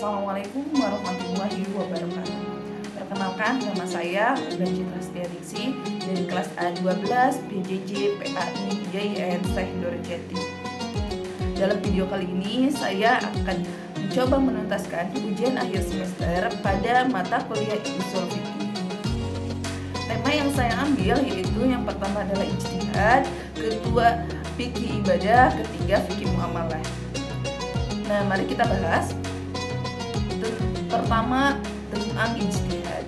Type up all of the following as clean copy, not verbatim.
Assalamualaikum warahmatullahi wabarakatuh. Perkenalkan, nama saya Uda Citra Setianingsih dari kelas A12 PJJ PAI YIN Syekh Nurjati. Dalam video kali ini saya akan mencoba menuntaskan ujian akhir semester pada mata kuliah Ushul Fikih. Tema yang saya ambil yaitu yang pertama adalah ijtihad, kedua fikih ibadah, ketiga fikih muamalah. Nah, mari kita bahas. Pertama, tentang ijtihad.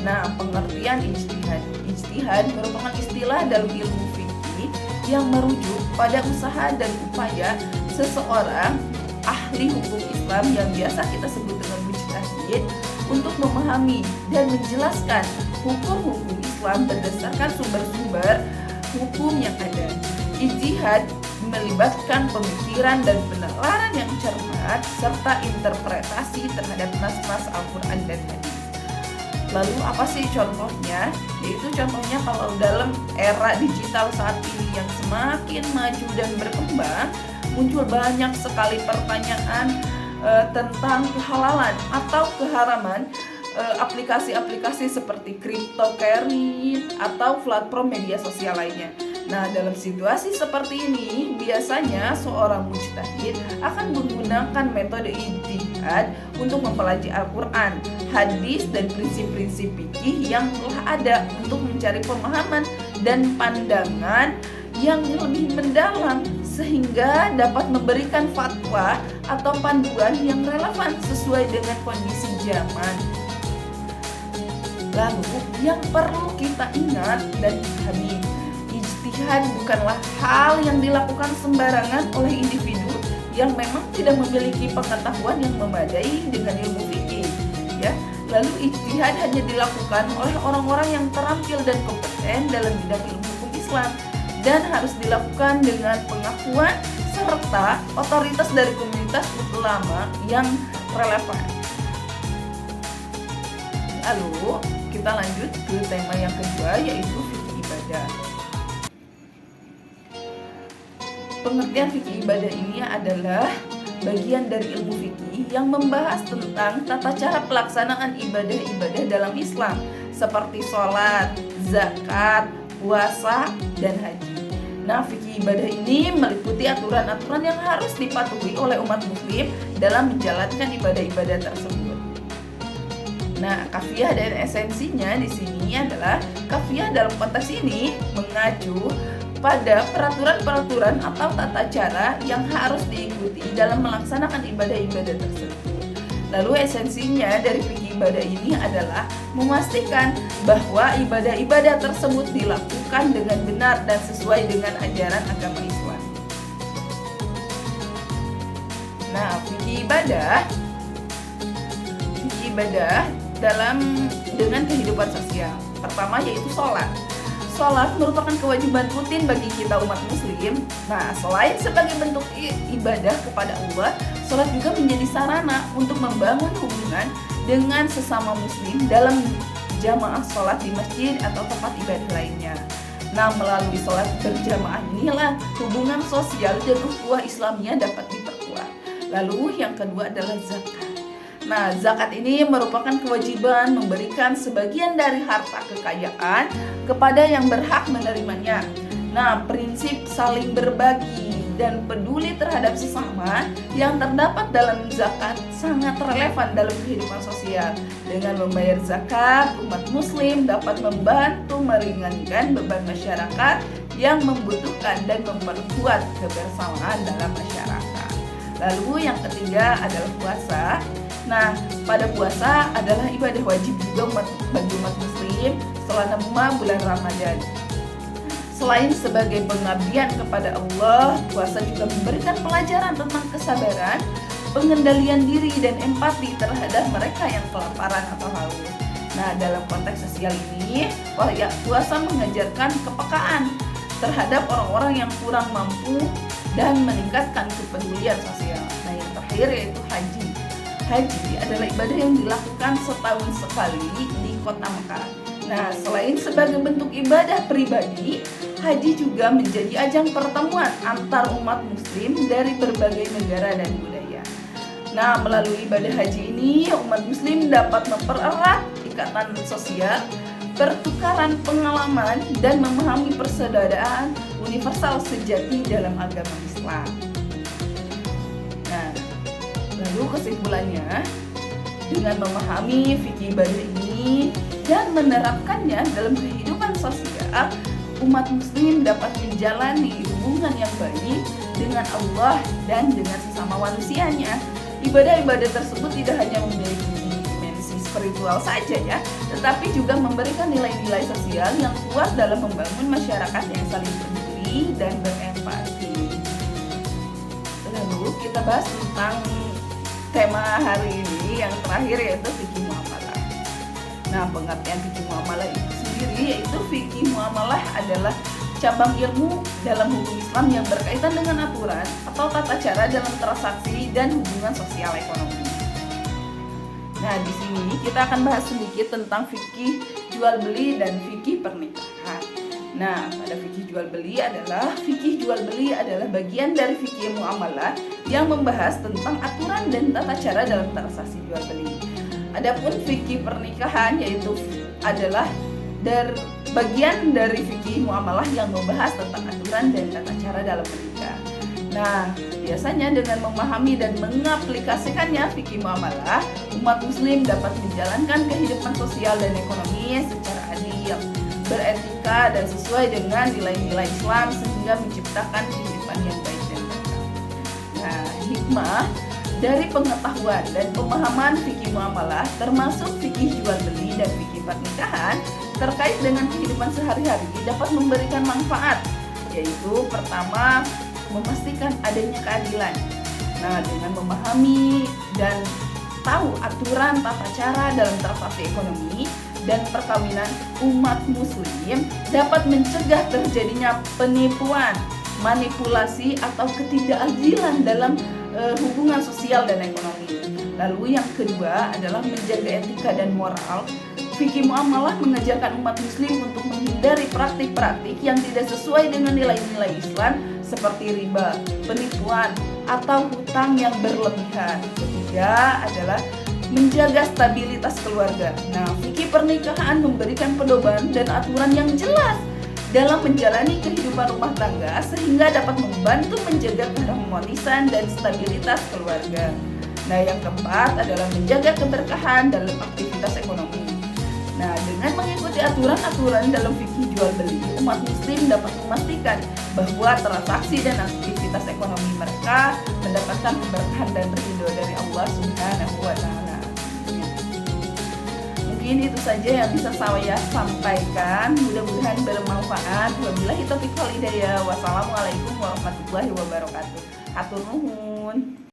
Nah, pengertian ijtihad. Ijtihad merupakan istilah dalam ilmu fikih yang merujuk pada usaha dan upaya seseorang ahli hukum Islam yang biasa kita sebut dengan mujtahid untuk memahami dan menjelaskan hukum-hukum Islam berdasarkan sumber-sumber hukum yang ada. Ijtihad melibatkan pemikiran dan penalaran yang cermat serta interpretasi terhadap nas-nas Al-Quran dan Hadis. Lalu apa sih contohnya? Yaitu contohnya kalau dalam era digital saat ini yang semakin maju dan berkembang, muncul banyak sekali pertanyaan tentang kehalalan atau keharaman aplikasi-aplikasi seperti cryptocurrency atau platform media sosial lainnya. Nah, dalam situasi seperti ini, biasanya seorang mujtahid akan menggunakan metode ijtihad untuk mempelajari Al-Quran, hadis, dan prinsip-prinsip fikih yang telah ada untuk mencari pemahaman dan pandangan yang lebih mendalam sehingga dapat memberikan fatwa atau panduan yang relevan sesuai dengan kondisi zaman. Lalu, yang perlu kita ingat dan pahami, ijtihad bukanlah hal yang dilakukan sembarangan oleh individu yang memang tidak memiliki pengetahuan yang memadai dengan ilmu fikih, ya. Lalu ijtihad hanya dilakukan oleh orang-orang yang terampil dan kompeten dalam bidang ilmu hukum Islam dan harus dilakukan dengan pengakuan serta otoritas dari komunitas ulama yang relevan. Lalu kita lanjut ke tema yang kedua, yaitu fikih ibadah. Pengertian fikih ibadah ini adalah bagian dari ilmu fikih yang membahas tentang tata cara pelaksanaan ibadah-ibadah dalam Islam seperti sholat, zakat, puasa, dan haji. Nah, fikih ibadah ini meliputi aturan-aturan yang harus dipatuhi oleh umat muslim dalam menjalankan ibadah-ibadah tersebut. Nah, kafiyah dan esensinya di sini adalah kafiyah dalam konteks ini mengacu pada peraturan-peraturan atau tata cara yang harus diikuti dalam melaksanakan ibadah-ibadah tersebut. Lalu esensinya dari fikih ibadah ini adalah memastikan bahwa ibadah-ibadah tersebut dilakukan dengan benar dan sesuai dengan ajaran agama Islam. Nah, fikih ibadah dengan kehidupan sosial. Pertama yaitu sholat. Sholat merupakan kewajiban rutin bagi kita umat muslim. Nah, selain sebagai bentuk ibadah kepada Allah, sholat juga menjadi sarana untuk membangun hubungan dengan sesama muslim dalam jamaah sholat di masjid atau tempat ibadah lainnya. Nah, melalui sholat berjamaah inilah hubungan sosial dan ukhuwah Islamiyah dapat diperkuat. Lalu yang kedua adalah zakat. Nah, zakat ini merupakan kewajiban memberikan sebagian dari harta kekayaan kepada yang berhak menerimanya. Nah, prinsip saling berbagi dan peduli terhadap sesama yang terdapat dalam zakat sangat relevan dalam kehidupan sosial. Dengan membayar zakat, umat muslim dapat membantu meringankan beban masyarakat yang membutuhkan dan memperkuat kebersamaan dalam masyarakat. Lalu yang ketiga adalah puasa. Nah, pada puasa adalah ibadah wajib juga bagi umat muslim selama bulan Ramadan. Selain sebagai pengabdian kepada Allah, puasa juga memberikan pelajaran tentang kesabaran, pengendalian diri, dan empati terhadap mereka yang kelaparan atau haus. Nah, dalam konteks sosial ini, puasa mengajarkan kepekaan terhadap orang-orang yang kurang mampu dan meningkatkan kepedulian sosial. Nah, yang terakhir yaitu haji. Haji adalah ibadah yang dilakukan setahun sekali di kota Mekah. Nah, selain sebagai bentuk ibadah pribadi, haji juga menjadi ajang pertemuan antar umat muslim dari berbagai negara dan budaya. Nah, melalui ibadah haji ini, umat muslim dapat mempererat ikatan sosial, pertukaran pengalaman, dan memahami persaudaraan universal sejati dalam agama Islam. Nah, lalu kesimpulannya, dengan memahami fikih ibadah ini dan menerapkannya dalam kehidupan sosial, umat muslim dapat menjalani hubungan yang baik dengan Allah dan dengan sesama manusianya. Ibadah-ibadah tersebut tidak hanya memiliki dimensi spiritual saja ya, tetapi juga memberikan nilai-nilai sosial yang kuat dalam membangun masyarakat yang saling peduli dan berempati. Lalu kita bahas tentang tema hari ini yang terakhir, yaitu fikih muamalah. Nah, pengertian fikih muamalah itu sendiri yaitu fikih muamalah adalah cabang ilmu dalam hukum Islam yang berkaitan dengan aturan atau tata cara dalam transaksi dan hubungan sosial ekonomi. Nah, di sini kita akan bahas sedikit tentang fikih jual beli dan fikih pernikahan. Nah, pada fikih jual beli adalah bagian dari fikih muamalah yang membahas tentang aturan dan tata cara dalam transaksi jual beli. Adapun fikih pernikahan yaitu adalah bagian dari fikih muamalah yang membahas tentang aturan dan tata cara dalam menikah. Nah, biasanya dengan memahami dan mengaplikasikannya fikih muamalah, umat muslim dapat menjalankan kehidupan sosial dan ekonomi secara adil, beretika dan sesuai dengan nilai-nilai Islam sehingga menciptakan kehidupan yang baik dan berkah. Nah, hikmah dari pengetahuan dan pemahaman fikih muamalah termasuk fikih jual beli dan fikih pernikahan terkait dengan kehidupan sehari-hari dapat memberikan manfaat, yaitu pertama, memastikan adanya keadilan. Nah, dengan memahami dan tahu aturan tata cara dalam transaksi ekonomi dan perkawinan, umat muslim dapat mencegah terjadinya penipuan, manipulasi atau ketidakadilan dalam hubungan sosial dan ekonomi. Lalu yang kedua adalah menjaga etika dan moral. Fikih muamalah mengajarkan umat muslim untuk menghindari praktik-praktik yang tidak sesuai dengan nilai-nilai Islam seperti riba, penipuan, atau hutang yang berlebihan. Ketiga adalah menjaga stabilitas keluarga. Nah, fikih pernikahan memberikan pedoman dan aturan yang jelas dalam menjalani kehidupan rumah tangga sehingga dapat membantu menjaga keharmonisan dan stabilitas keluarga. Nah, yang keempat adalah menjaga keberkahan dalam aktivitas ekonomi. Nah, dengan mengikuti aturan-aturan dalam fikih jual beli, umat muslim dapat memastikan bahwa transaksi dan aktivitas ekonomi mereka mendapatkan keberkahan dan ridho dari Allah Subhanahu wa Ta'ala. Mungkin itu saja yang bisa saya sampaikan. Mudah-mudahan bermanfaat. Wabillahi taufiq wal hidayah. Wassalamualaikum warahmatullahi wabarakatuh. Hatur nuhun.